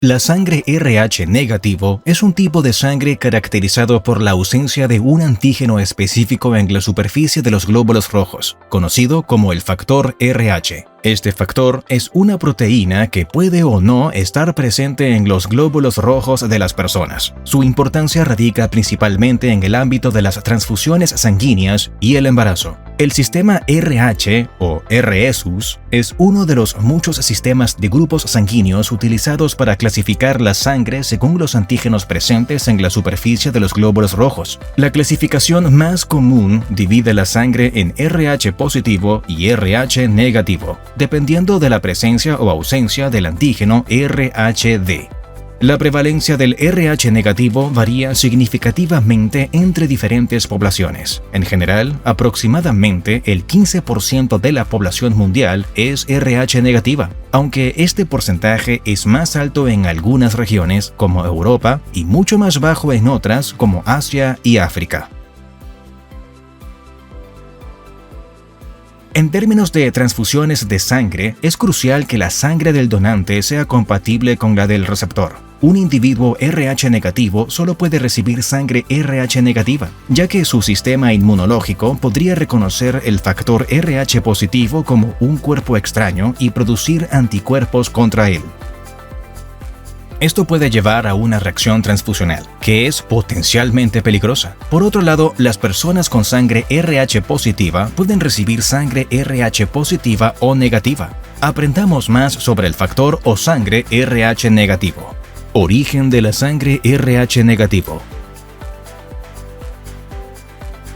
La sangre RH negativo es un tipo de sangre caracterizado por la ausencia de un antígeno específico en la superficie de los glóbulos rojos, conocido como el factor RH. Este factor es una proteína que puede o no estar presente en los glóbulos rojos de las personas. Su importancia radica principalmente en el ámbito de las transfusiones sanguíneas y el embarazo. El sistema RH o Rhesus es uno de los muchos sistemas de grupos sanguíneos utilizados para clasificar la sangre según los antígenos presentes en la superficie de los glóbulos rojos. La clasificación más común divide la sangre en RH positivo y RH negativo, dependiendo de la presencia o ausencia del antígeno RHD. La prevalencia del RH negativo varía significativamente entre diferentes poblaciones. En general, aproximadamente el 15% de la población mundial es RH negativa, aunque este porcentaje es más alto en algunas regiones como Europa y mucho más bajo en otras como Asia y África. En términos de transfusiones de sangre, es crucial que la sangre del donante sea compatible con la del receptor. Un individuo RH negativo solo puede recibir sangre RH negativa, ya que su sistema inmunológico podría reconocer el factor RH positivo como un cuerpo extraño y producir anticuerpos contra él. Esto puede llevar a una reacción transfusional, que es potencialmente peligrosa. Por otro lado, las personas con sangre RH positiva pueden recibir sangre RH positiva o negativa. Aprendamos más sobre el factor o sangre RH negativo. Origen de la sangre RH negativo.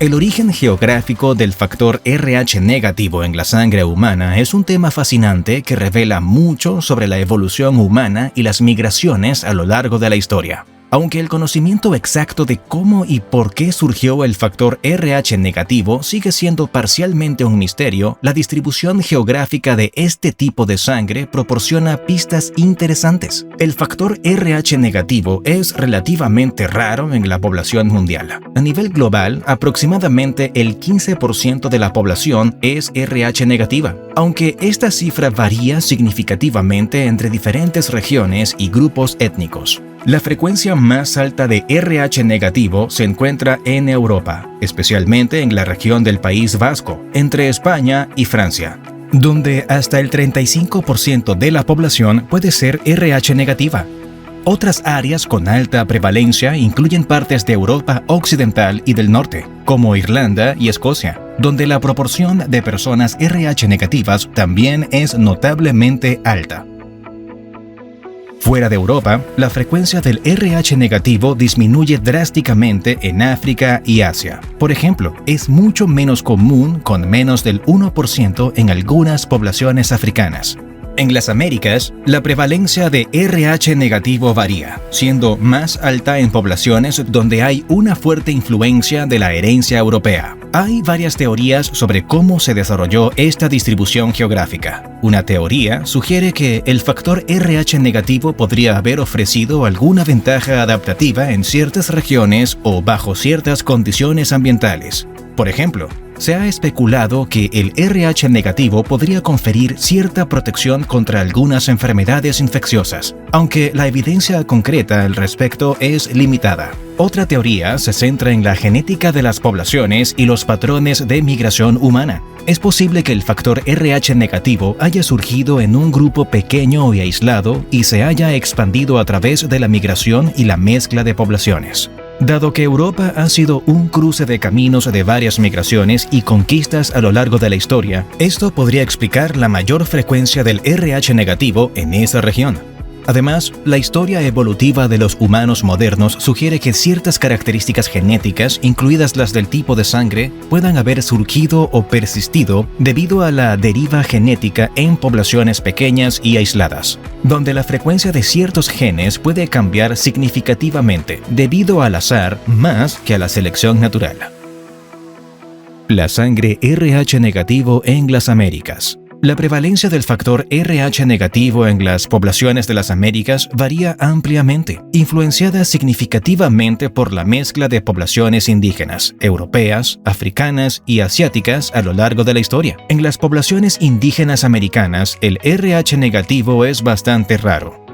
El origen geográfico del factor RH negativo en la sangre humana es un tema fascinante que revela mucho sobre la evolución humana y las migraciones a lo largo de la historia. Aunque el conocimiento exacto de cómo y por qué surgió el factor RH negativo sigue siendo parcialmente un misterio, la distribución geográfica de este tipo de sangre proporciona pistas interesantes. El factor RH negativo es relativamente raro en la población mundial. A nivel global, aproximadamente el 15% de la población es RH negativa, aunque esta cifra varía significativamente entre diferentes regiones y grupos étnicos. La frecuencia más alta de RH negativo se encuentra en Europa, especialmente en la región del País Vasco, entre España y Francia, donde hasta el 35% de la población puede ser RH negativa. Otras áreas con alta prevalencia incluyen partes de Europa Occidental y del Norte, como Irlanda y Escocia, donde la proporción de personas RH negativas también es notablemente alta. Fuera de Europa, la frecuencia del RH negativo disminuye drásticamente en África y Asia. Por ejemplo, es mucho menos común, con menos del 1% en algunas poblaciones africanas. En las Américas, la prevalencia de RH negativo varía, siendo más alta en poblaciones donde hay una fuerte influencia de la herencia europea. Hay varias teorías sobre cómo se desarrolló esta distribución geográfica. Una teoría sugiere que el factor RH negativo podría haber ofrecido alguna ventaja adaptativa en ciertas regiones o bajo ciertas condiciones ambientales. Por ejemplo, se ha especulado que el RH negativo podría conferir cierta protección contra algunas enfermedades infecciosas, aunque la evidencia concreta al respecto es limitada. Otra teoría se centra en la genética de las poblaciones y los patrones de migración humana. Es posible que el factor RH negativo haya surgido en un grupo pequeño y aislado y se haya expandido a través de la migración y la mezcla de poblaciones. Dado que Europa ha sido un cruce de caminos de varias migraciones y conquistas a lo largo de la historia, esto podría explicar la mayor frecuencia del RH negativo en esa región. Además, la historia evolutiva de los humanos modernos sugiere que ciertas características genéticas, incluidas las del tipo de sangre, puedan haber surgido o persistido debido a la deriva genética en poblaciones pequeñas y aisladas, donde la frecuencia de ciertos genes puede cambiar significativamente debido al azar más que a la selección natural. La sangre RH negativo en las Américas. La prevalencia del factor RH negativo en las poblaciones de las Américas varía ampliamente, influenciada significativamente por la mezcla de poblaciones indígenas, europeas, africanas y asiáticas a lo largo de la historia. En las poblaciones indígenas americanas, el RH negativo es bastante raro.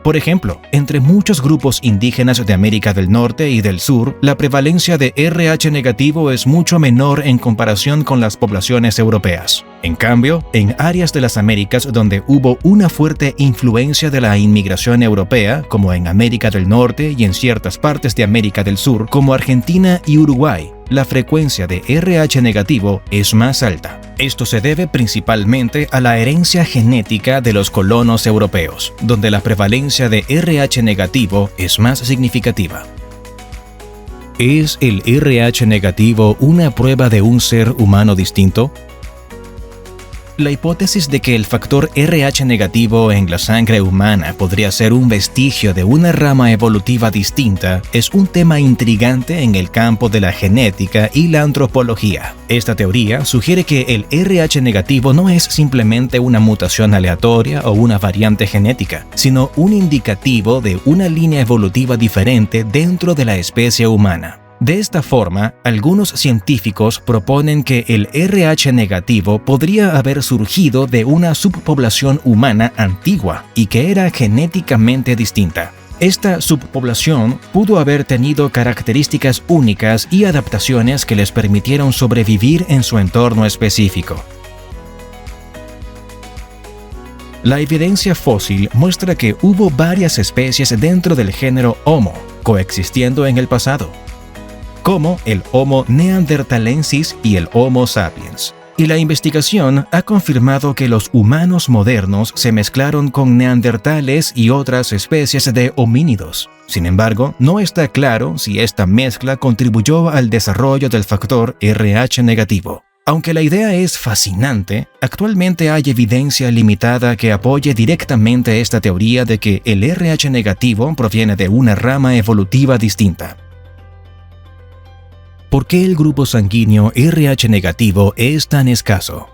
Por ejemplo, entre muchos grupos indígenas de América del Norte y del Sur, la prevalencia de RH negativo es mucho menor en comparación con las poblaciones europeas. En cambio, en áreas de las Américas donde hubo una fuerte influencia de la inmigración europea, como en América del Norte y en ciertas partes de América del Sur, como Argentina y Uruguay, la frecuencia de RH negativo es más alta. Esto se debe principalmente a la herencia genética de los colonos europeos, donde la prevalencia de RH negativo es más significativa. ¿Es el RH negativo una prueba de un ser humano distinto? La hipótesis de que el factor RH negativo en la sangre humana podría ser un vestigio de una rama evolutiva distinta es un tema intrigante en el campo de la genética y la antropología. Esta teoría sugiere que el RH negativo no es simplemente una mutación aleatoria o una variante genética, sino un indicativo de una línea evolutiva diferente dentro de la especie humana. De esta forma, algunos científicos proponen que el RH negativo podría haber surgido de una subpoblación humana antigua y que era genéticamente distinta. Esta subpoblación pudo haber tenido características únicas y adaptaciones que les permitieron sobrevivir en su entorno específico. La evidencia fósil muestra que hubo varias especies dentro del género Homo, coexistiendo en el pasado, como el Homo neanderthalensis y el Homo sapiens. Y la investigación ha confirmado que los humanos modernos se mezclaron con neandertales y otras especies de homínidos. Sin embargo, no está claro si esta mezcla contribuyó al desarrollo del factor RH negativo. Aunque la idea es fascinante, actualmente hay evidencia limitada que apoye directamente esta teoría de que el RH negativo proviene de una rama evolutiva distinta. ¿Por qué el grupo sanguíneo RH negativo es tan escaso?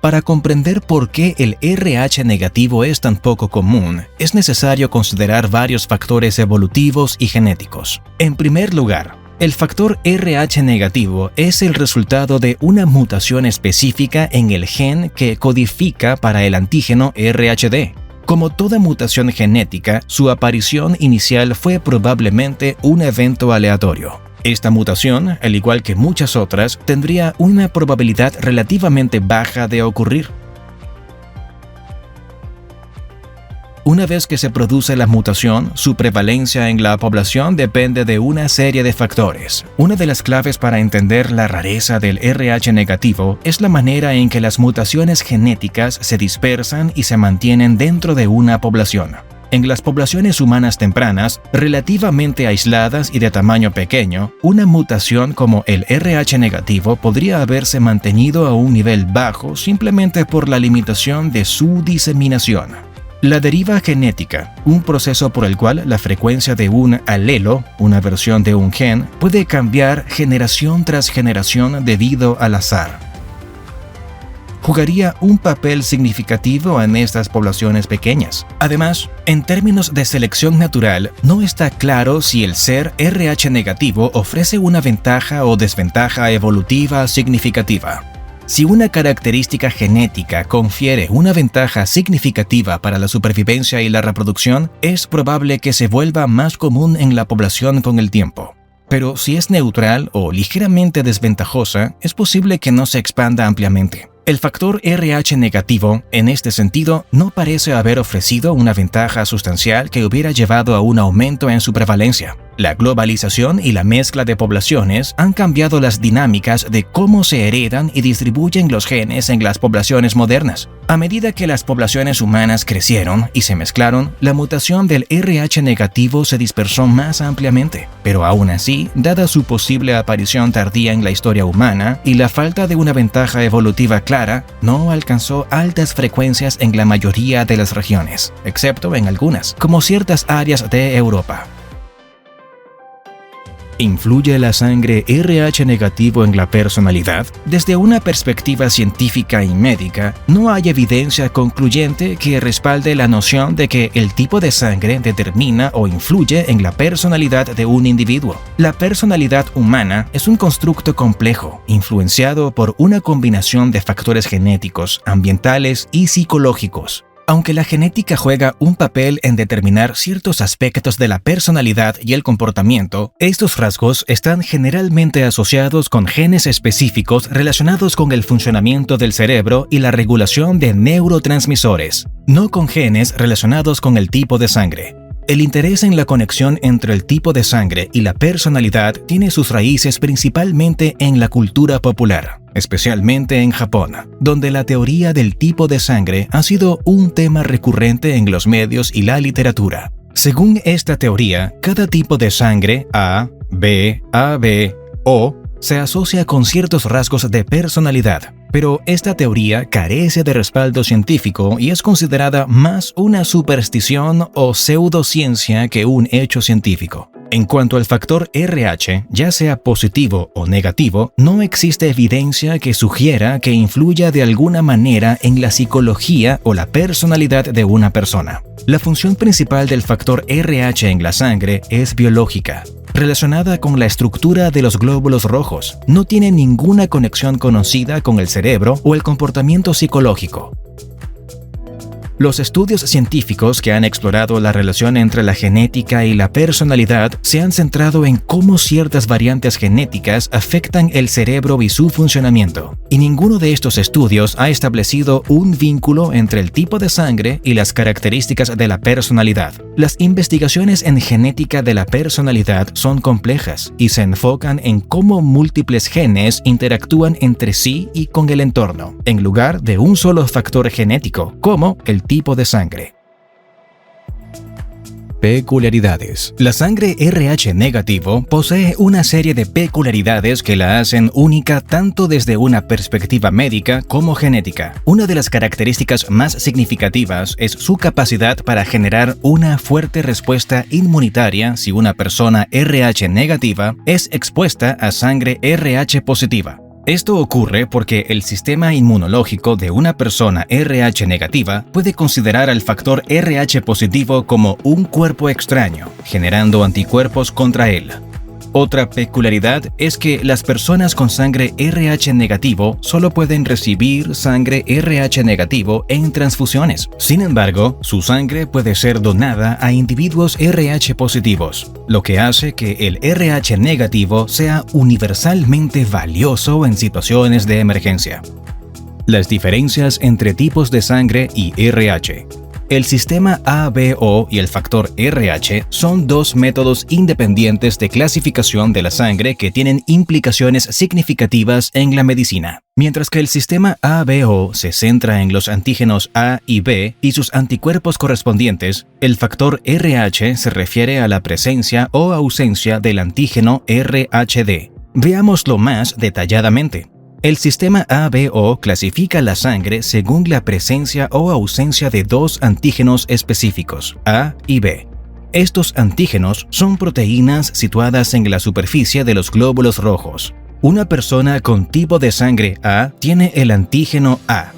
Para comprender por qué el RH negativo es tan poco común, es necesario considerar varios factores evolutivos y genéticos. En primer lugar, el factor RH negativo es el resultado de una mutación específica en el gen que codifica para el antígeno RHD. Como toda mutación genética, su aparición inicial fue probablemente un evento aleatorio. Esta mutación, al igual que muchas otras, tendría una probabilidad relativamente baja de ocurrir. Una vez que se produce la mutación, su prevalencia en la población depende de una serie de factores. Una de las claves para entender la rareza del RH negativo es la manera en que las mutaciones genéticas se dispersan y se mantienen dentro de una población. En las poblaciones humanas tempranas, relativamente aisladas y de tamaño pequeño, una mutación como el RH negativo podría haberse mantenido a un nivel bajo simplemente por la limitación de su diseminación. La deriva genética, un proceso por el cual la frecuencia de un alelo, una versión de un gen, puede cambiar generación tras generación debido al azar, jugaría un papel significativo en estas poblaciones pequeñas. Además, en términos de selección natural, no está claro si el ser RH negativo ofrece una ventaja o desventaja evolutiva significativa. Si una característica genética confiere una ventaja significativa para la supervivencia y la reproducción, es probable que se vuelva más común en la población con el tiempo. Pero si es neutral o ligeramente desventajosa, es posible que no se expanda ampliamente. El factor RH negativo, en este sentido, no parece haber ofrecido una ventaja sustancial que hubiera llevado a un aumento en su prevalencia. La globalización y la mezcla de poblaciones han cambiado las dinámicas de cómo se heredan y distribuyen los genes en las poblaciones modernas. A medida que las poblaciones humanas crecieron y se mezclaron, la mutación del RH negativo se dispersó más ampliamente. Pero aún así, dada su posible aparición tardía en la historia humana y la falta de una ventaja evolutiva clara, no alcanzó altas frecuencias en la mayoría de las regiones, excepto en algunas, como ciertas áreas de Europa. ¿Influye la sangre RH negativo en la personalidad? Desde una perspectiva científica y médica, no hay evidencia concluyente que respalde la noción de que el tipo de sangre determina o influye en la personalidad de un individuo. La personalidad humana es un constructo complejo, influenciado por una combinación de factores genéticos, ambientales y psicológicos. Aunque la genética juega un papel en determinar ciertos aspectos de la personalidad y el comportamiento, estos rasgos están generalmente asociados con genes específicos relacionados con el funcionamiento del cerebro y la regulación de neurotransmisores, no con genes relacionados con el tipo de sangre. El interés en la conexión entre el tipo de sangre y la personalidad tiene sus raíces principalmente en la cultura popular, especialmente en Japón, donde la teoría del tipo de sangre ha sido un tema recurrente en los medios y la literatura. Según esta teoría, cada tipo de sangre A, B, AB, O se asocia con ciertos rasgos de personalidad, pero esta teoría carece de respaldo científico y es considerada más una superstición o pseudociencia que un hecho científico. En cuanto al factor RH, ya sea positivo o negativo, no existe evidencia que sugiera que influya de alguna manera en la psicología o la personalidad de una persona. La función principal del factor RH en la sangre es biológica, relacionada con la estructura de los glóbulos rojos. No tiene ninguna conexión conocida con el cerebro o el comportamiento psicológico. Los estudios científicos que han explorado la relación entre la genética y la personalidad se han centrado en cómo ciertas variantes genéticas afectan el cerebro y su funcionamiento, y ninguno de estos estudios ha establecido un vínculo entre el tipo de sangre y las características de la personalidad. Las investigaciones en genética de la personalidad son complejas y se enfocan en cómo múltiples genes interactúan entre sí y con el entorno, en lugar de un solo factor genético, como el tipo de sangre. Peculiaridades. La sangre RH negativo posee una serie de peculiaridades que la hacen única tanto desde una perspectiva médica como genética. Una de las características más significativas es su capacidad para generar una fuerte respuesta inmunitaria si una persona RH negativa es expuesta a sangre RH positiva. Esto ocurre porque el sistema inmunológico de una persona RH negativa puede considerar al factor RH positivo como un cuerpo extraño, generando anticuerpos contra él. Otra peculiaridad es que las personas con sangre RH negativo solo pueden recibir sangre RH negativo en transfusiones. Sin embargo, su sangre puede ser donada a individuos RH positivos, lo que hace que el RH negativo sea universalmente valioso en situaciones de emergencia. Las diferencias entre tipos de sangre y RH. El sistema ABO y el factor RH son dos métodos independientes de clasificación de la sangre que tienen implicaciones significativas en la medicina. Mientras que el sistema ABO se centra en los antígenos A y B y sus anticuerpos correspondientes, el factor RH se refiere a la presencia o ausencia del antígeno RHD. Veámoslo más detalladamente. El sistema ABO clasifica la sangre según la presencia o ausencia de dos antígenos específicos, A y B. Estos antígenos son proteínas situadas en la superficie de los glóbulos rojos. Una persona con tipo de sangre A tiene el antígeno A.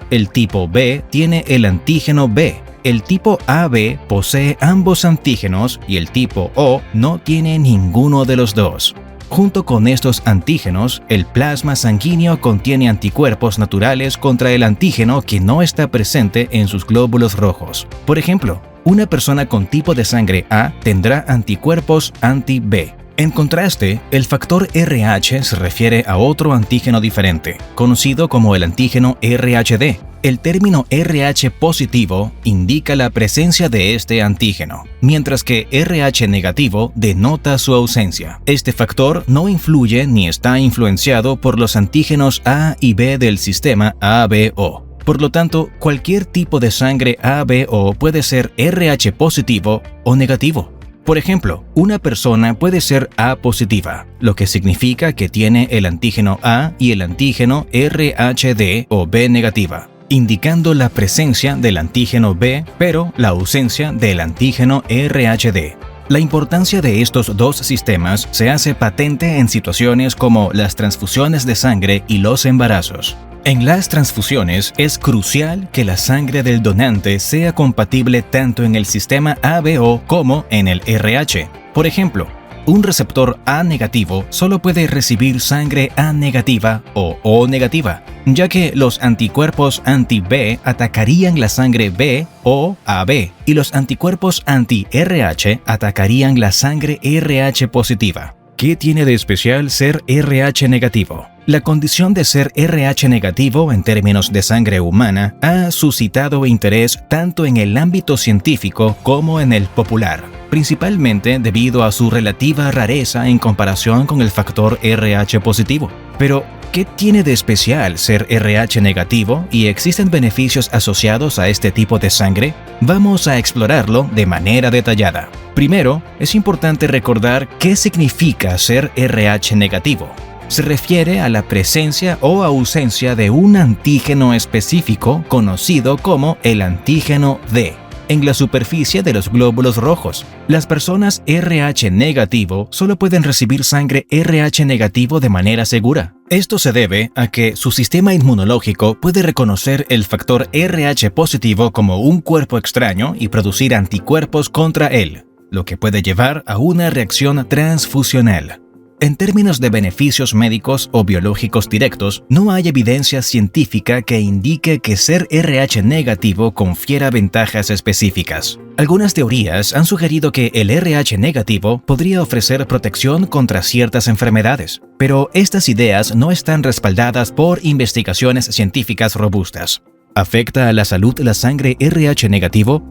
El tipo B tiene el antígeno B. El tipo AB posee ambos antígenos y el tipo O no tiene ninguno de los dos. Junto con estos antígenos, el plasma sanguíneo contiene anticuerpos naturales contra el antígeno que no está presente en sus glóbulos rojos. Por ejemplo, una persona con tipo de sangre A tendrá anticuerpos anti-B. En contraste, el factor RH se refiere a otro antígeno diferente, conocido como el antígeno RHD. El término RH positivo indica la presencia de este antígeno, mientras que RH negativo denota su ausencia. Este factor no influye ni está influenciado por los antígenos A y B del sistema ABO. Por lo tanto, cualquier tipo de sangre ABO puede ser RH positivo o negativo. Por ejemplo, una persona puede ser A positiva, lo que significa que tiene el antígeno A y el antígeno RHD o B negativa, indicando la presencia del antígeno B, pero la ausencia del antígeno RHD. La importancia de estos dos sistemas se hace patente en situaciones como las transfusiones de sangre y los embarazos. En las transfusiones es crucial que la sangre del donante sea compatible tanto en el sistema ABO como en el RH. Por ejemplo, un receptor A negativo solo puede recibir sangre A negativa o O negativa, ya que los anticuerpos anti-B atacarían la sangre B o AB, y los anticuerpos anti-RH atacarían la sangre RH positiva. ¿Qué tiene de especial ser RH negativo? La condición de ser RH negativo en términos de sangre humana ha suscitado interés tanto en el ámbito científico como en el popular, principalmente debido a su relativa rareza en comparación con el factor RH positivo. Pero, ¿qué tiene de especial ser RH negativo y existen beneficios asociados a este tipo de sangre? Vamos a explorarlo de manera detallada. Primero, es importante recordar qué significa ser RH negativo. Se refiere a la presencia o ausencia de un antígeno específico conocido como el antígeno D en la superficie de los glóbulos rojos. Las personas RH negativo solo pueden recibir sangre RH negativo de manera segura. Esto se debe a que su sistema inmunológico puede reconocer el factor RH positivo como un cuerpo extraño y producir anticuerpos contra él, lo que puede llevar a una reacción transfusional. En términos de beneficios médicos o biológicos directos, no hay evidencia científica que indique que ser RH negativo confiera ventajas específicas. Algunas teorías han sugerido que el RH negativo podría ofrecer protección contra ciertas enfermedades, pero estas ideas no están respaldadas por investigaciones científicas robustas. ¿Afecta a la salud la sangre RH negativo?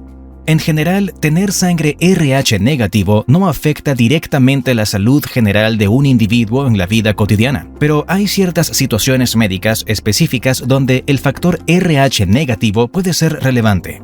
En general, tener sangre RH negativo no afecta directamente la salud general de un individuo en la vida cotidiana, pero hay ciertas situaciones médicas específicas donde el factor RH negativo puede ser relevante.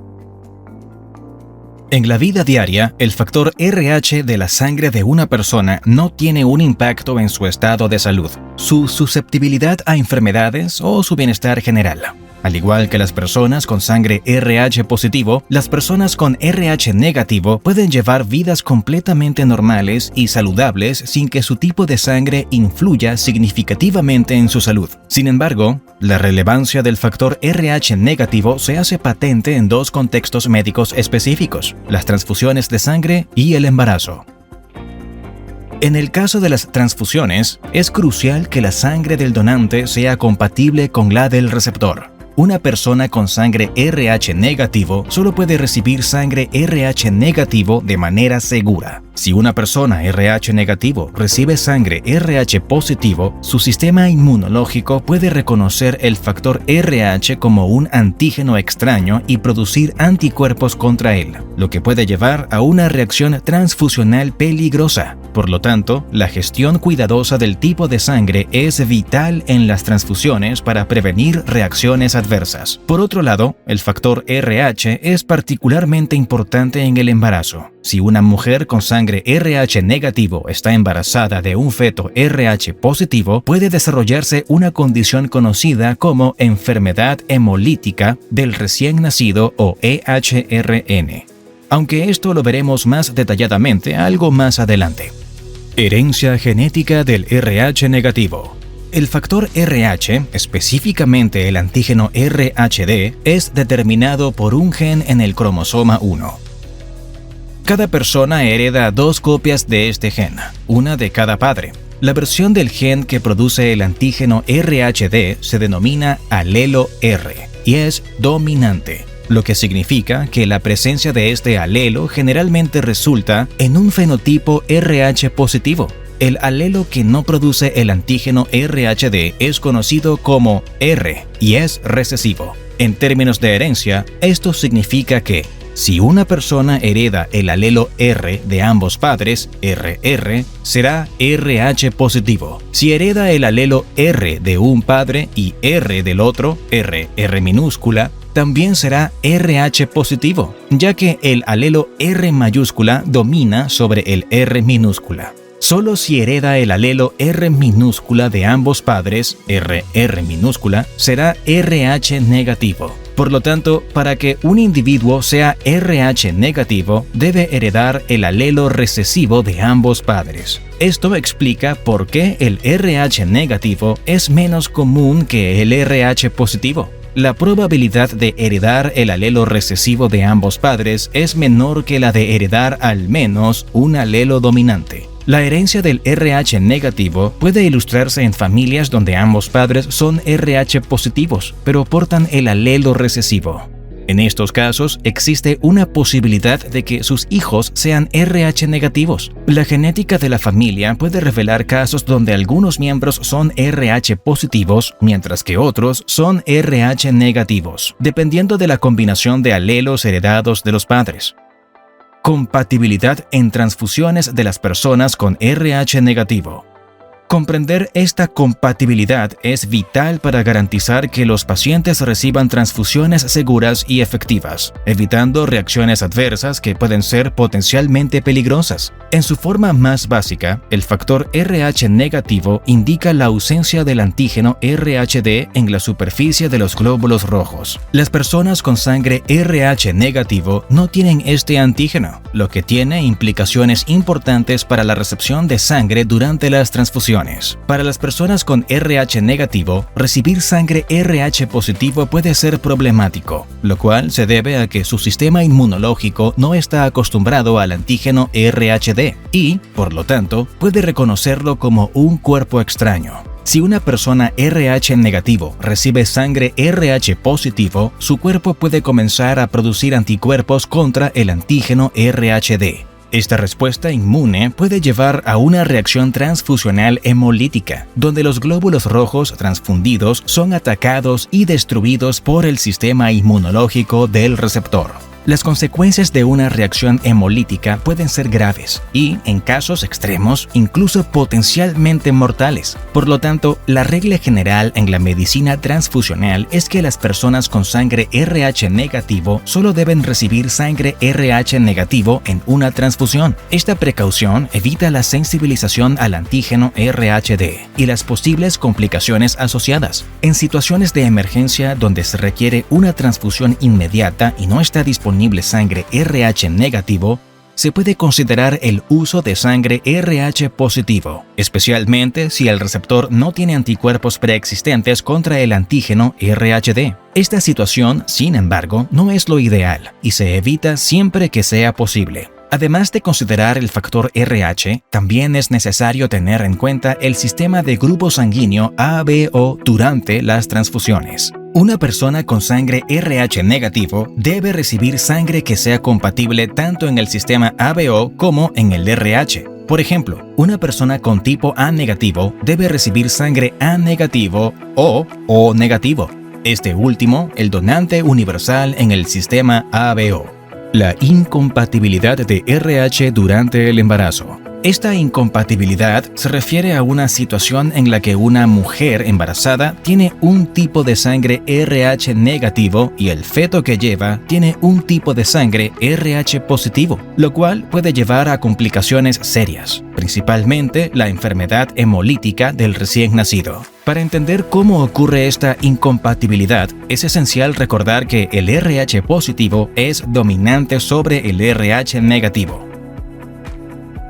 En la vida diaria, el factor RH de la sangre de una persona no tiene un impacto en su estado de salud, su susceptibilidad a enfermedades o su bienestar general. Al igual que las personas con sangre RH positivo, las personas con RH negativo pueden llevar vidas completamente normales y saludables sin que su tipo de sangre influya significativamente en su salud. Sin embargo, la relevancia del factor RH negativo se hace patente en dos contextos médicos específicos: las transfusiones de sangre y el embarazo. En el caso de las transfusiones, es crucial que la sangre del donante sea compatible con la del receptor. Una persona con sangre RH negativo solo puede recibir sangre RH negativo de manera segura. Si una persona RH negativo recibe sangre RH positivo, su sistema inmunológico puede reconocer el factor RH como un antígeno extraño y producir anticuerpos contra él, lo que puede llevar a una reacción transfusional peligrosa. Por lo tanto, la gestión cuidadosa del tipo de sangre es vital en las transfusiones para prevenir reacciones adversas. Por otro lado, el factor RH es particularmente importante en el embarazo. Si una mujer con sangre RH negativo está embarazada de un feto RH positivo, puede desarrollarse una condición conocida como enfermedad hemolítica del recién nacido o EHRN. Aunque esto lo veremos más detalladamente algo más adelante. Herencia genética del RH negativo. El factor RH, específicamente el antígeno RHD, es determinado por un gen en el cromosoma 1. Cada persona hereda 2 copias de este gen, una de cada padre. La versión del gen que produce el antígeno RHD se denomina alelo R y es dominante, lo que significa que la presencia de este alelo generalmente resulta en un fenotipo RH positivo. El alelo que no produce el antígeno RHD es conocido como R y es recesivo. En términos de herencia, esto significa que si una persona hereda el alelo R de ambos padres, RR, será RH positivo. Si hereda el alelo R de un padre y R del otro, RR minúscula, también será RH positivo, ya que el alelo R mayúscula domina sobre el R minúscula. Solo si hereda el alelo R minúscula de ambos padres, RR minúscula, será RH negativo. Por lo tanto, para que un individuo sea RH negativo, debe heredar el alelo recesivo de ambos padres. Esto explica por qué el RH negativo es menos común que el RH positivo. La probabilidad de heredar el alelo recesivo de ambos padres es menor que la de heredar al menos un alelo dominante. La herencia del RH negativo puede ilustrarse en familias donde ambos padres son RH positivos, pero portan el alelo recesivo. En estos casos, existe una posibilidad de que sus hijos sean RH negativos. La genética de la familia puede revelar casos donde algunos miembros son RH positivos, mientras que otros son RH negativos, dependiendo de la combinación de alelos heredados de los padres. Compatibilidad en transfusiones de las personas con RH negativo. Comprender esta compatibilidad es vital para garantizar que los pacientes reciban transfusiones seguras y efectivas, evitando reacciones adversas que pueden ser potencialmente peligrosas. En su forma más básica, el factor RH negativo indica la ausencia del antígeno RHD en la superficie de los glóbulos rojos. Las personas con sangre RH negativo no tienen este antígeno, lo que tiene implicaciones importantes para la recepción de sangre durante las transfusiones. Para las personas con RH negativo, recibir sangre RH positivo puede ser problemático, lo cual se debe a que su sistema inmunológico no está acostumbrado al antígeno RHD y, por lo tanto, puede reconocerlo como un cuerpo extraño. Si una persona RH negativo recibe sangre RH positivo, su cuerpo puede comenzar a producir anticuerpos contra el antígeno RHD. Esta respuesta inmune puede llevar a una reacción transfusional hemolítica, donde los glóbulos rojos transfundidos son atacados y destruidos por el sistema inmunológico del receptor. Las consecuencias de una reacción hemolítica pueden ser graves y, en casos extremos, incluso potencialmente mortales. Por lo tanto, la regla general en la medicina transfusional es que las personas con sangre RH negativo solo deben recibir sangre RH negativo en una transfusión. Esta precaución evita la sensibilización al antígeno RHD y las posibles complicaciones asociadas. En situaciones de emergencia donde se requiere una transfusión inmediata y no está disponible sangre RH negativo, se puede considerar el uso de sangre RH positivo, especialmente si el receptor no tiene anticuerpos preexistentes contra el antígeno RHD. Esta situación, sin embargo, no es lo ideal y se evita siempre que sea posible. Además de considerar el factor RH, también es necesario tener en cuenta el sistema de grupo sanguíneo ABO durante las transfusiones. Una persona con sangre RH negativo debe recibir sangre que sea compatible tanto en el sistema ABO como en el RH. Por ejemplo, una persona con tipo A negativo debe recibir sangre A negativo o O negativo. Este último, el donante universal en el sistema ABO. La incompatibilidad de RH durante el embarazo. Esta incompatibilidad se refiere a una situación en la que una mujer embarazada tiene un tipo de sangre RH negativo y el feto que lleva tiene un tipo de sangre RH positivo, lo cual puede llevar a complicaciones serias, principalmente la enfermedad hemolítica del recién nacido. Para entender cómo ocurre esta incompatibilidad, es esencial recordar que el RH positivo es dominante sobre el RH negativo.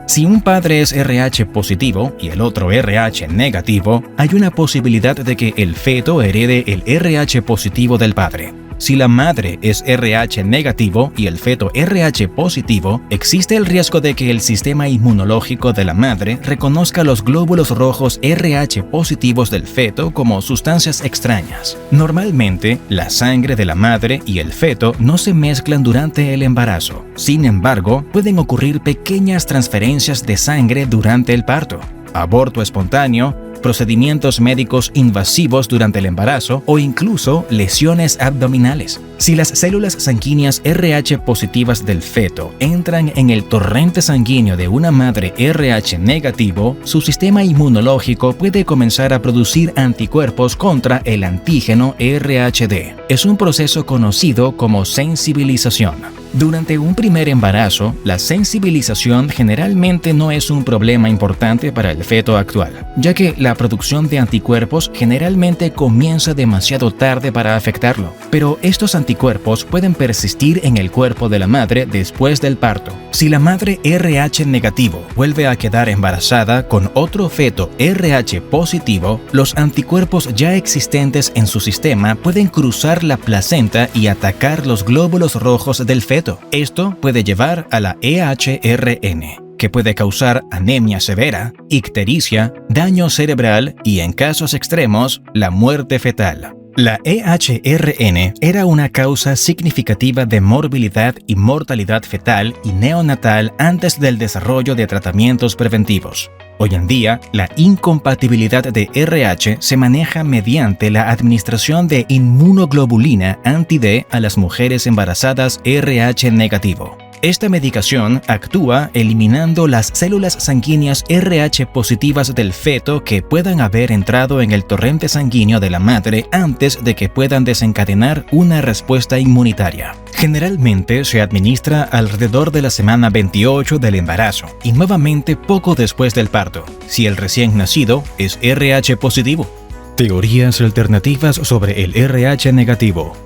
Si un padre es RH positivo y el otro RH negativo, hay una posibilidad de que el feto herede el RH positivo del padre. Si la madre es RH negativo y el feto RH positivo, existe el riesgo de que el sistema inmunológico de la madre reconozca los glóbulos rojos RH positivos del feto como sustancias extrañas. Normalmente, la sangre de la madre y el feto no se mezclan durante el embarazo. Sin embargo, pueden ocurrir pequeñas transferencias de sangre durante el parto, aborto espontáneo, procedimientos médicos invasivos durante el embarazo o incluso lesiones abdominales. Si las células sanguíneas RH positivas del feto entran en el torrente sanguíneo de una madre RH negativo, su sistema inmunológico puede comenzar a producir anticuerpos contra el antígeno RHD. Es un proceso conocido como sensibilización. Durante un primer embarazo, la sensibilización generalmente no es un problema importante para el feto actual, ya que la producción de anticuerpos generalmente comienza demasiado tarde para afectarlo. Pero estos anticuerpos pueden persistir en el cuerpo de la madre después del parto. Si la madre RH negativo vuelve a quedar embarazada con otro feto RH positivo, los anticuerpos ya existentes en su sistema pueden cruzar la placenta y atacar los glóbulos rojos del feto. Esto puede llevar a la EHRN, que puede causar anemia severa, ictericia, daño cerebral y, en casos extremos, la muerte fetal. La EHRN era una causa significativa de morbilidad y mortalidad fetal y neonatal antes del desarrollo de tratamientos preventivos. Hoy en día, la incompatibilidad de RH se maneja mediante la administración de inmunoglobulina anti-D a las mujeres embarazadas RH negativo. Esta medicación actúa eliminando las células sanguíneas RH positivas del feto que puedan haber entrado en el torrente sanguíneo de la madre antes de que puedan desencadenar una respuesta inmunitaria. Generalmente se administra alrededor de la semana 28 del embarazo y nuevamente poco después del parto, si el recién nacido es RH positivo. Teorías alternativas sobre el RH negativo.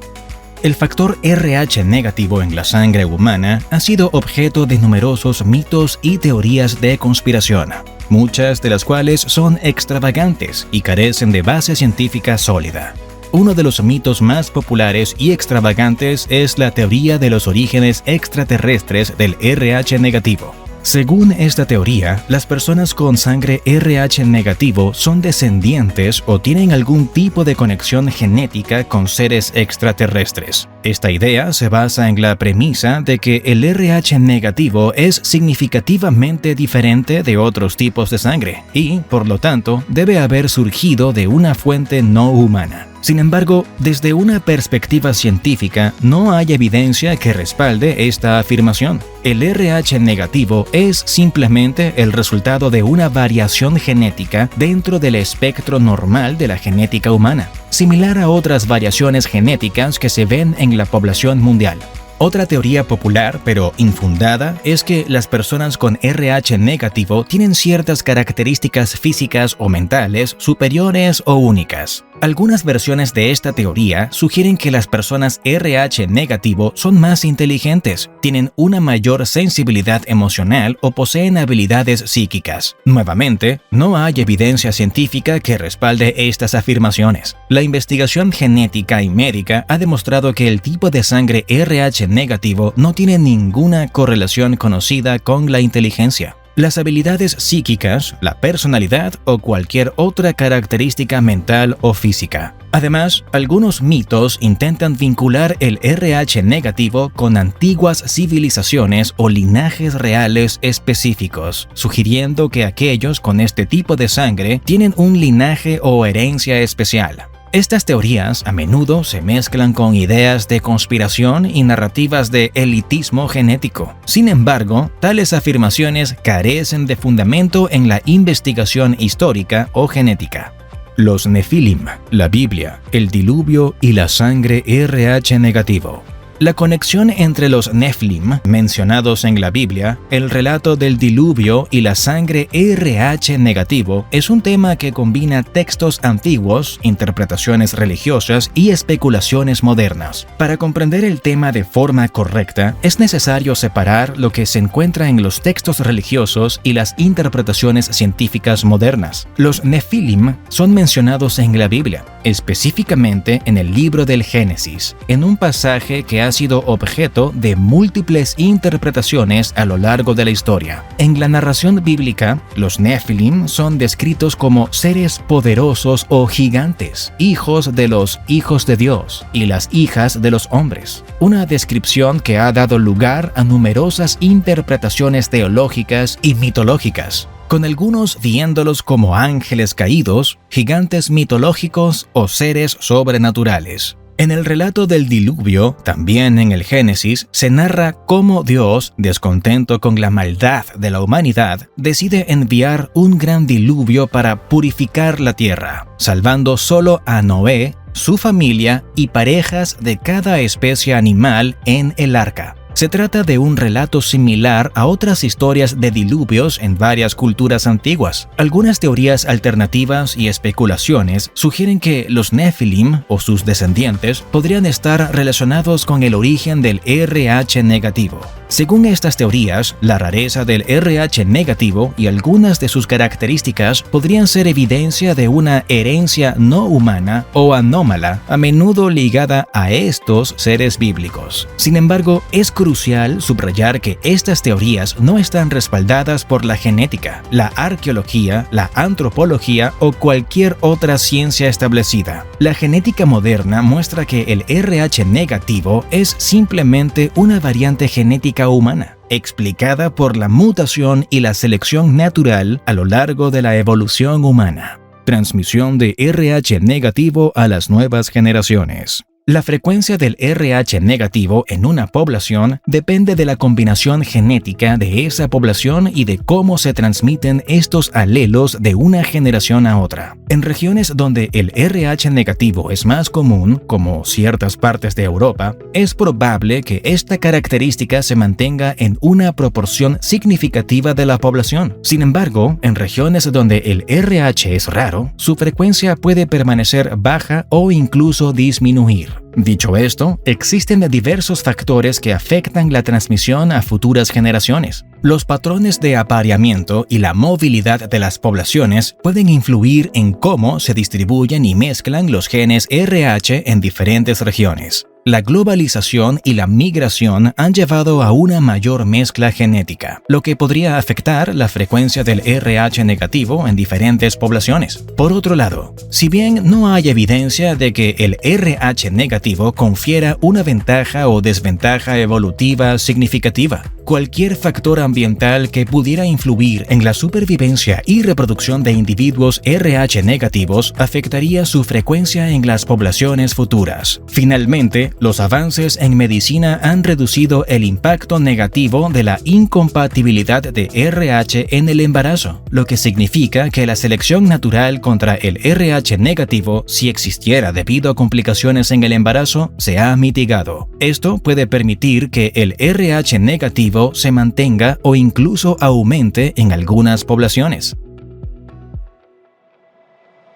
El factor RH negativo en la sangre humana ha sido objeto de numerosos mitos y teorías de conspiración, muchas de las cuales son extravagantes y carecen de base científica sólida. Uno de los mitos más populares y extravagantes es la teoría de los orígenes extraterrestres del RH negativo. Según esta teoría, las personas con sangre RH negativo son descendientes o tienen algún tipo de conexión genética con seres extraterrestres. Esta idea se basa en la premisa de que el RH negativo es significativamente diferente de otros tipos de sangre y, por lo tanto, debe haber surgido de una fuente no humana. Sin embargo, desde una perspectiva científica, no hay evidencia que respalde esta afirmación. El RH negativo es simplemente el resultado de una variación genética dentro del espectro normal de la genética humana, similar a otras variaciones genéticas que se ven en la población mundial. Otra teoría popular, pero infundada, es que las personas con RH negativo tienen ciertas características físicas o mentales superiores o únicas. Algunas versiones de esta teoría sugieren que las personas RH negativo son más inteligentes, tienen una mayor sensibilidad emocional o poseen habilidades psíquicas. Nuevamente, no hay evidencia científica que respalde estas afirmaciones. La investigación genética y médica ha demostrado que el tipo de sangre RH negativo no tiene ninguna correlación conocida con la inteligencia, las habilidades psíquicas, la personalidad o cualquier otra característica mental o física. Además, algunos mitos intentan vincular el RH negativo con antiguas civilizaciones o linajes reales específicos, sugiriendo que aquellos con este tipo de sangre tienen un linaje o herencia especial. Estas teorías a menudo se mezclan con ideas de conspiración y narrativas de elitismo genético. Sin embargo, tales afirmaciones carecen de fundamento en la investigación histórica o genética. Los Nefilim, la Biblia, el diluvio y la sangre RH negativo. La conexión entre los Nephilim mencionados en la Biblia, el relato del diluvio y la sangre RH negativo es un tema que combina textos antiguos, interpretaciones religiosas y especulaciones modernas. Para comprender el tema de forma correcta, es necesario separar lo que se encuentra en los textos religiosos y las interpretaciones científicas modernas. Los Nephilim son mencionados en la Biblia, específicamente en el libro del Génesis, en un pasaje que ha sido objeto de múltiples interpretaciones a lo largo de la historia. En la narración bíblica, los Nephilim son descritos como seres poderosos o gigantes, hijos de los hijos de Dios y las hijas de los hombres, una descripción que ha dado lugar a numerosas interpretaciones teológicas y mitológicas, con algunos viéndolos como ángeles caídos, gigantes mitológicos o seres sobrenaturales. En el relato del diluvio, también en el Génesis, se narra cómo Dios, descontento con la maldad de la humanidad, decide enviar un gran diluvio para purificar la tierra, salvando solo a Noé, su familia y parejas de cada especie animal en el arca. Se trata de un relato similar a otras historias de diluvios en varias culturas antiguas. Algunas teorías alternativas y especulaciones sugieren que los Nephilim o sus descendientes podrían estar relacionados con el origen del RH negativo. Según estas teorías, la rareza del RH negativo y algunas de sus características podrían ser evidencia de una herencia no humana o anómala, a menudo ligada a estos seres bíblicos. Sin embargo, es crucial crucial subrayar que estas teorías no están respaldadas por la genética, la arqueología, la antropología o cualquier otra ciencia establecida. La genética moderna muestra que el RH negativo es simplemente una variante genética humana, explicada por la mutación y la selección natural a lo largo de la evolución humana. Transmisión de RH negativo a las nuevas generaciones. La frecuencia del RH negativo en una población depende de la combinación genética de esa población y de cómo se transmiten estos alelos de una generación a otra. En regiones donde el RH negativo es más común, como ciertas partes de Europa, es probable que esta característica se mantenga en una proporción significativa de la población. Sin embargo, en regiones donde el RH es raro, su frecuencia puede permanecer baja o incluso disminuir. Dicho esto, existen diversos factores que afectan la transmisión a futuras generaciones. Los patrones de apareamiento y la movilidad de las poblaciones pueden influir en cómo se distribuyen y mezclan los genes RH en diferentes regiones. La globalización y la migración han llevado a una mayor mezcla genética, lo que podría afectar la frecuencia del RH negativo en diferentes poblaciones. Por otro lado, si bien no hay evidencia de que el RH negativo confiera una ventaja o desventaja evolutiva significativa, cualquier factor ambiental que pudiera influir en la supervivencia y reproducción de individuos RH negativos afectaría su frecuencia en las poblaciones futuras. Finalmente, los avances en medicina han reducido el impacto negativo de la incompatibilidad de RH en el embarazo, lo que significa que la selección natural contra el RH negativo, si existiera debido a complicaciones en el embarazo, se ha mitigado. Esto puede permitir que el RH negativo se mantenga o incluso aumente en algunas poblaciones.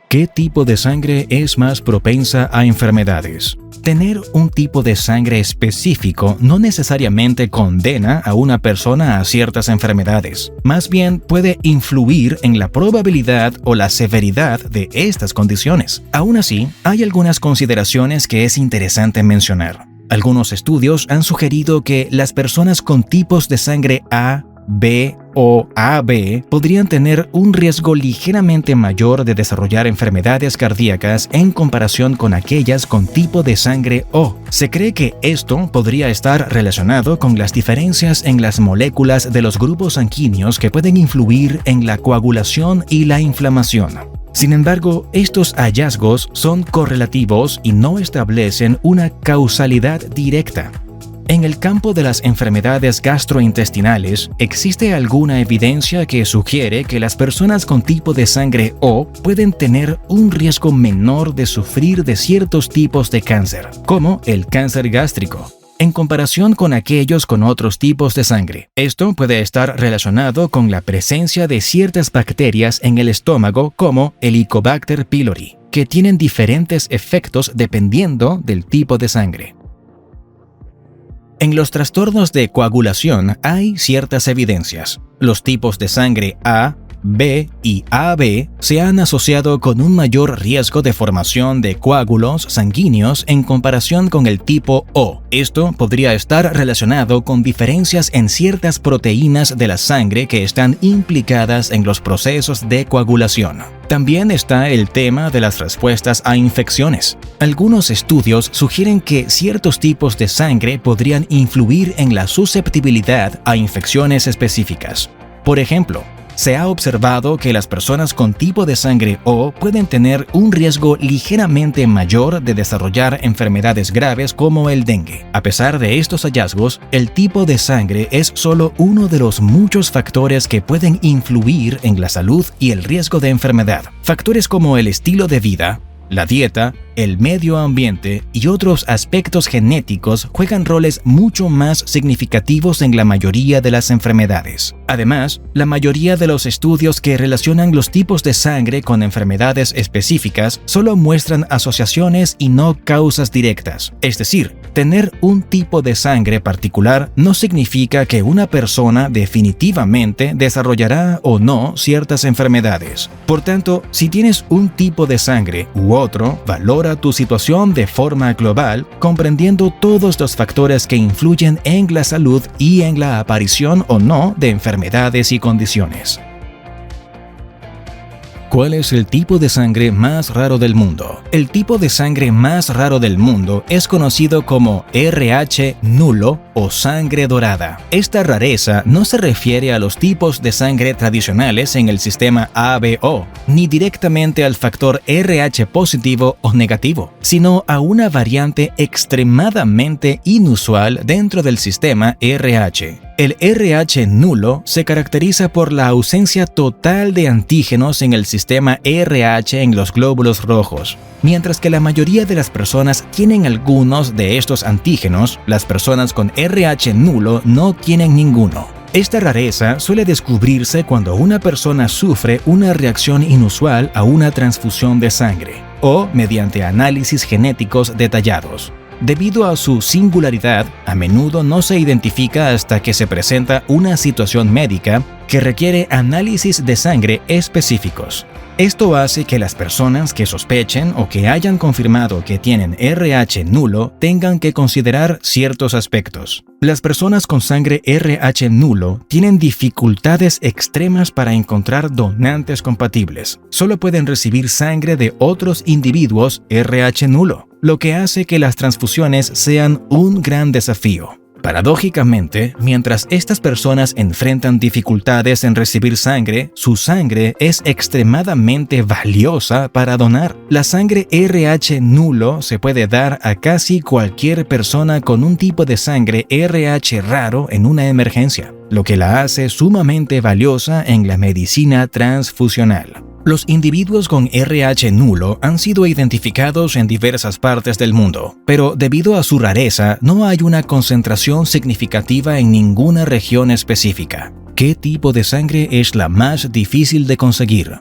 ¿Qué tipo de sangre es más propensa a enfermedades? Tener un tipo de sangre específico no necesariamente condena a una persona a ciertas enfermedades. Más bien puede influir en la probabilidad o la severidad de estas condiciones. Aún así, hay algunas consideraciones que es interesante mencionar. Algunos estudios han sugerido que las personas con tipos de sangre A, B o AB podrían tener un riesgo ligeramente mayor de desarrollar enfermedades cardíacas en comparación con aquellas con tipo de sangre O. Se cree que esto podría estar relacionado con las diferencias en las moléculas de los grupos sanguíneos que pueden influir en la coagulación y la inflamación. Sin embargo, estos hallazgos son correlativos y no establecen una causalidad directa. En el campo de las enfermedades gastrointestinales, ¿existe alguna evidencia que sugiere que las personas con tipo de sangre O pueden tener un riesgo menor de sufrir de ciertos tipos de cáncer, como el cáncer gástrico, en comparación con aquellos con otros tipos de sangre? Esto puede estar relacionado con la presencia de ciertas bacterias en el estómago, como Helicobacter pylori, que tienen diferentes efectos dependiendo del tipo de sangre. En los trastornos de coagulación hay ciertas evidencias. Los tipos de sangre A, B y AB se han asociado con un mayor riesgo de formación de coágulos sanguíneos en comparación con el tipo O. Esto podría estar relacionado con diferencias en ciertas proteínas de la sangre que están implicadas en los procesos de coagulación. También está el tema de las respuestas a infecciones. Algunos estudios sugieren que ciertos tipos de sangre podrían influir en la susceptibilidad a infecciones específicas. Por ejemplo, se ha observado que las personas con tipo de sangre O pueden tener un riesgo ligeramente mayor de desarrollar enfermedades graves como el dengue. A pesar de estos hallazgos, el tipo de sangre es solo uno de los muchos factores que pueden influir en la salud y el riesgo de enfermedad. Factores como el estilo de vida, la dieta, el medio ambiente y otros aspectos genéticos juegan roles mucho más significativos en la mayoría de las enfermedades. Además, la mayoría de los estudios que relacionan los tipos de sangre con enfermedades específicas solo muestran asociaciones y no causas directas. Es decir, tener un tipo de sangre particular no significa que una persona definitivamente desarrollará o no ciertas enfermedades. Por tanto, si tienes un tipo de sangre u otro, valora valora tu situación de forma global, comprendiendo todos los factores que influyen en la salud y en la aparición o no de enfermedades y condiciones. ¿Cuál es el tipo de sangre más raro del mundo? El tipo de sangre más raro del mundo es conocido como RH nulo o sangre dorada. Esta rareza no se refiere a los tipos de sangre tradicionales en el sistema ABO, ni directamente al factor RH positivo o negativo, sino a una variante extremadamente inusual dentro del sistema RH. El RH nulo se caracteriza por la ausencia total de antígenos en el sistema RH en los glóbulos rojos. Mientras que la mayoría de las personas tienen algunos de estos antígenos, las personas con RH nulo no tienen ninguno. Esta rareza suele descubrirse cuando una persona sufre una reacción inusual a una transfusión de sangre o mediante análisis genéticos detallados. Debido a su singularidad, a menudo no se identifica hasta que se presenta una situación médica que requiere análisis de sangre específicos. Esto hace que las personas que sospechen o que hayan confirmado que tienen RH nulo tengan que considerar ciertos aspectos. Las personas con sangre RH nulo tienen dificultades extremas para encontrar donantes compatibles. Solo pueden recibir sangre de otros individuos RH nulo, lo que hace que las transfusiones sean un gran desafío. Paradójicamente, mientras estas personas enfrentan dificultades en recibir sangre, su sangre es extremadamente valiosa para donar. La sangre RH nulo se puede dar a casi cualquier persona con un tipo de sangre RH raro en una emergencia, lo que la hace sumamente valiosa en la medicina transfusional. Los individuos con RH nulo han sido identificados en diversas partes del mundo, pero debido a su rareza no hay una concentración significativa en ninguna región específica. ¿Qué tipo de sangre es la más difícil de conseguir?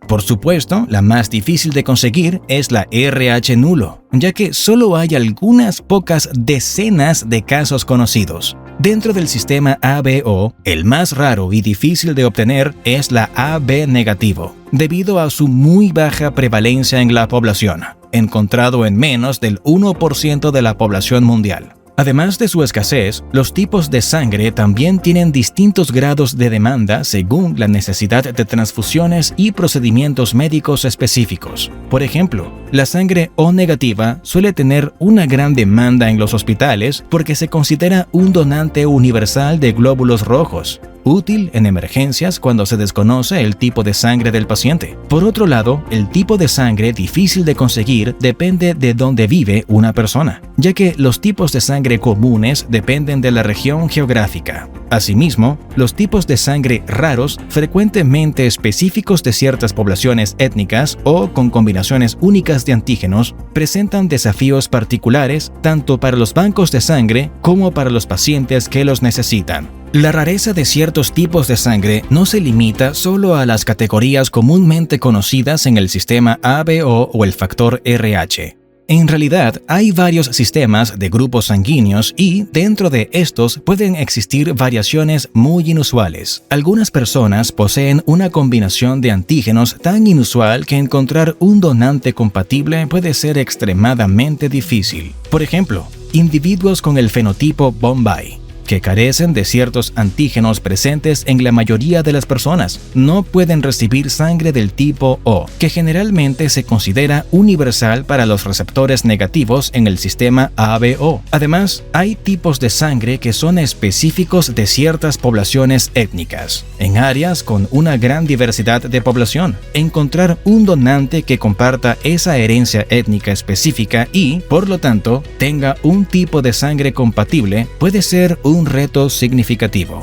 Por supuesto, la más difícil de conseguir es la RH nulo, ya que solo hay algunas pocas decenas de casos conocidos. Dentro del sistema ABO, el más raro y difícil de obtener es la AB negativo, debido a su muy baja prevalencia en la población, encontrado en menos del 1% de la población mundial. Además de su escasez, los tipos de sangre también tienen distintos grados de demanda según la necesidad de transfusiones y procedimientos médicos específicos. Por ejemplo, la sangre O negativa suele tener una gran demanda en los hospitales porque se considera un donante universal de glóbulos rojos, útil en emergencias cuando se desconoce el tipo de sangre del paciente. Por otro lado, el tipo de sangre difícil de conseguir depende de dónde vive una persona, ya que los tipos de sangre comunes dependen de la región geográfica. Asimismo, los tipos de sangre raros, frecuentemente específicos de ciertas poblaciones étnicas o con combinaciones únicas de antígenos, presentan desafíos particulares tanto para los bancos de sangre como para los pacientes que los necesitan. La rareza de ciertos tipos de sangre no se limita solo a las categorías comúnmente conocidas en el sistema ABO o el factor RH. En realidad, hay varios sistemas de grupos sanguíneos y, dentro de estos, pueden existir variaciones muy inusuales. Algunas personas poseen una combinación de antígenos tan inusual que encontrar un donante compatible puede ser extremadamente difícil. Por ejemplo, individuos con el fenotipo Bombay, que carecen de ciertos antígenos presentes en la mayoría de las personas, no pueden recibir sangre del tipo O, que generalmente se considera universal para los receptores negativos en el sistema ABO. Además, hay tipos de sangre que son específicos de ciertas poblaciones étnicas. En áreas con una gran diversidad de población, encontrar un donante que comparta esa herencia étnica específica y, por lo tanto, tenga un tipo de sangre compatible puede ser un reto significativo.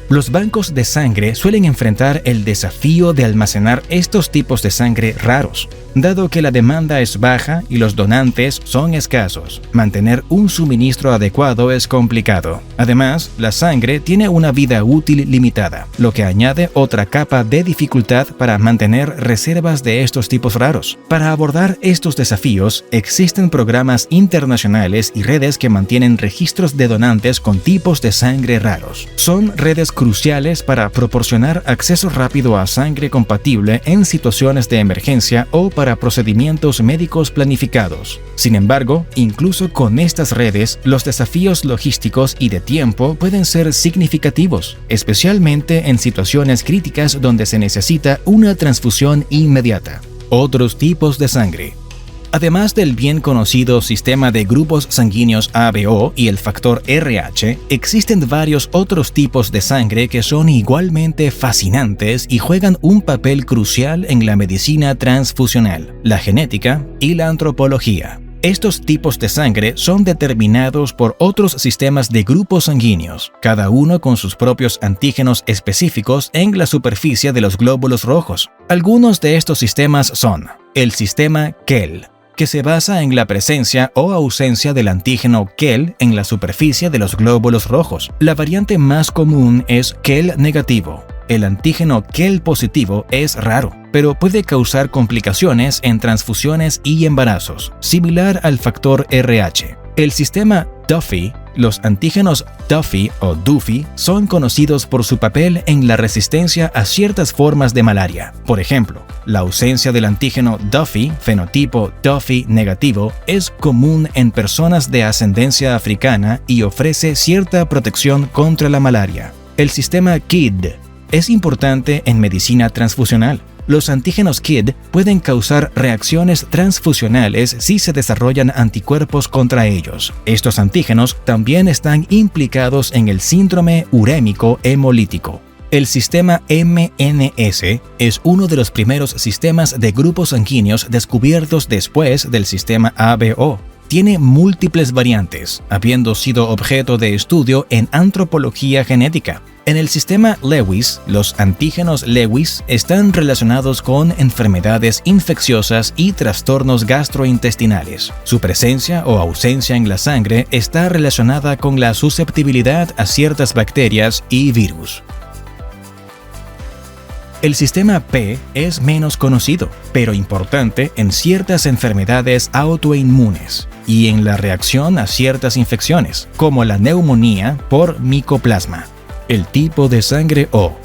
Los bancos de sangre suelen enfrentar el desafío de almacenar estos tipos de sangre raros. dado que la demanda es baja y los donantes son escasos. Mantener un suministro adecuado es complicado. Además, la sangre tiene una vida útil limitada, lo que añade otra capa de dificultad para mantener reservas de estos tipos raros. Para abordar estos desafíos, existen programas internacionales y redes que mantienen registros de donantes con tipos de sangre raros. Son redes cruciales para proporcionar acceso rápido a sangre compatible en situaciones de emergencia o para procedimientos médicos planificados. Sin embargo, incluso con estas redes, los desafíos logísticos y de tiempo pueden ser significativos, especialmente en situaciones críticas donde se necesita una transfusión inmediata. Otros tipos de sangre. Además del bien conocido sistema de grupos sanguíneos ABO y el factor RH, existen varios otros tipos de sangre que son igualmente fascinantes y juegan un papel crucial en la medicina transfusional, la genética y la antropología. Estos tipos de sangre son determinados por otros sistemas de grupos sanguíneos, cada uno con sus propios antígenos específicos en la superficie de los glóbulos rojos. Algunos de estos sistemas son el sistema KEL, que se basa en la presencia o ausencia del antígeno KEL en la superficie de los glóbulos rojos. La variante más común es KEL negativo. El antígeno KEL positivo es raro, pero puede causar complicaciones en transfusiones y embarazos, similar al factor RH. El sistema Duffy. Los antígenos Duffy o Duffy son conocidos por su papel en la resistencia a ciertas formas de malaria. Por ejemplo, la ausencia del antígeno Duffy, fenotipo Duffy negativo, es común en personas de ascendencia africana y ofrece cierta protección contra la malaria. El sistema KID es importante en medicina transfusional. Los antígenos KID pueden causar reacciones transfusionales si se desarrollan anticuerpos contra ellos. Estos antígenos también están implicados en el síndrome urémico hemolítico. El sistema MNS es uno de los primeros sistemas de grupos sanguíneos descubiertos después del sistema ABO. Tiene múltiples variantes, habiendo sido objeto de estudio en antropología genética. En el sistema Lewis, los antígenos Lewis están relacionados con enfermedades infecciosas y trastornos gastrointestinales. Su presencia o ausencia en la sangre está relacionada con la susceptibilidad a ciertas bacterias y virus. El sistema P es menos conocido, pero importante en ciertas enfermedades autoinmunes y en la reacción a ciertas infecciones, como la neumonía por micoplasma. El tipo de sangre O.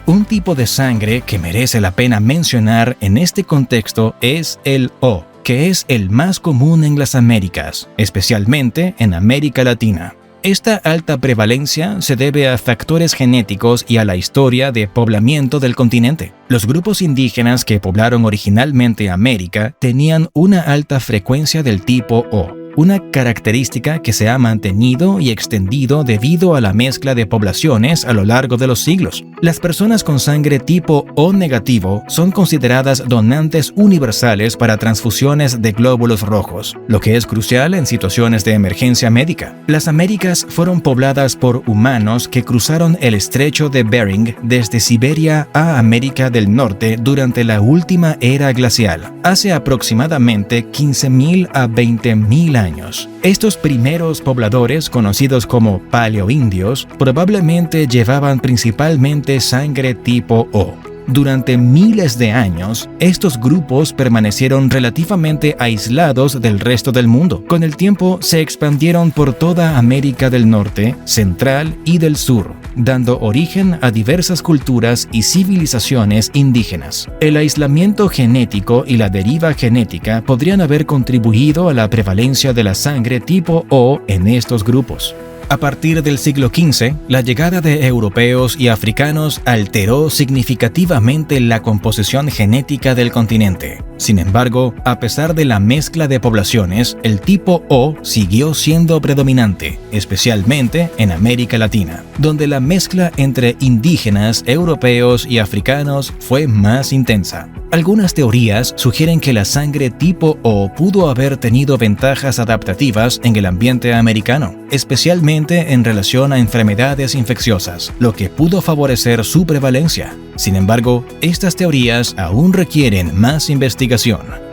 Un tipo de sangre que merece la pena mencionar en este contexto es el O, que es el más común en las Américas, especialmente en América Latina. Esta alta prevalencia se debe a factores genéticos y a la historia de poblamiento del continente. Los grupos indígenas que poblaron originalmente América tenían una alta frecuencia del tipo O, una característica que se ha mantenido y extendido debido a la mezcla de poblaciones a lo largo de los siglos. Las personas con sangre tipo O negativo son consideradas donantes universales para transfusiones de glóbulos rojos, lo que es crucial en situaciones de emergencia médica. Las Américas fueron pobladas por humanos que cruzaron el estrecho de Bering desde Siberia a América del Norte durante la última era glacial, hace aproximadamente 15.000 a 20.000 años. Estos primeros pobladores, conocidos como paleoindios, probablemente llevaban principalmente sangre tipo O. Durante miles de años, estos grupos permanecieron relativamente aislados del resto del mundo. Con el tiempo, se expandieron por toda América del Norte, Central y del Sur, dando origen a diversas culturas y civilizaciones indígenas. El aislamiento genético y la deriva genética podrían haber contribuido a la prevalencia de la sangre tipo O en estos grupos. A partir del siglo XV, la llegada de europeos y africanos alteró significativamente la composición genética del continente. Sin embargo, a pesar de la mezcla de poblaciones, el tipo O siguió siendo predominante, especialmente en América Latina, donde la mezcla entre indígenas, europeos y africanos fue más intensa. Algunas teorías sugieren que la sangre tipo O pudo haber tenido ventajas adaptativas en el ambiente americano, especialmente en relación a enfermedades infecciosas, lo que pudo favorecer su prevalencia. Sin embargo, estas teorías aún requieren más investigación.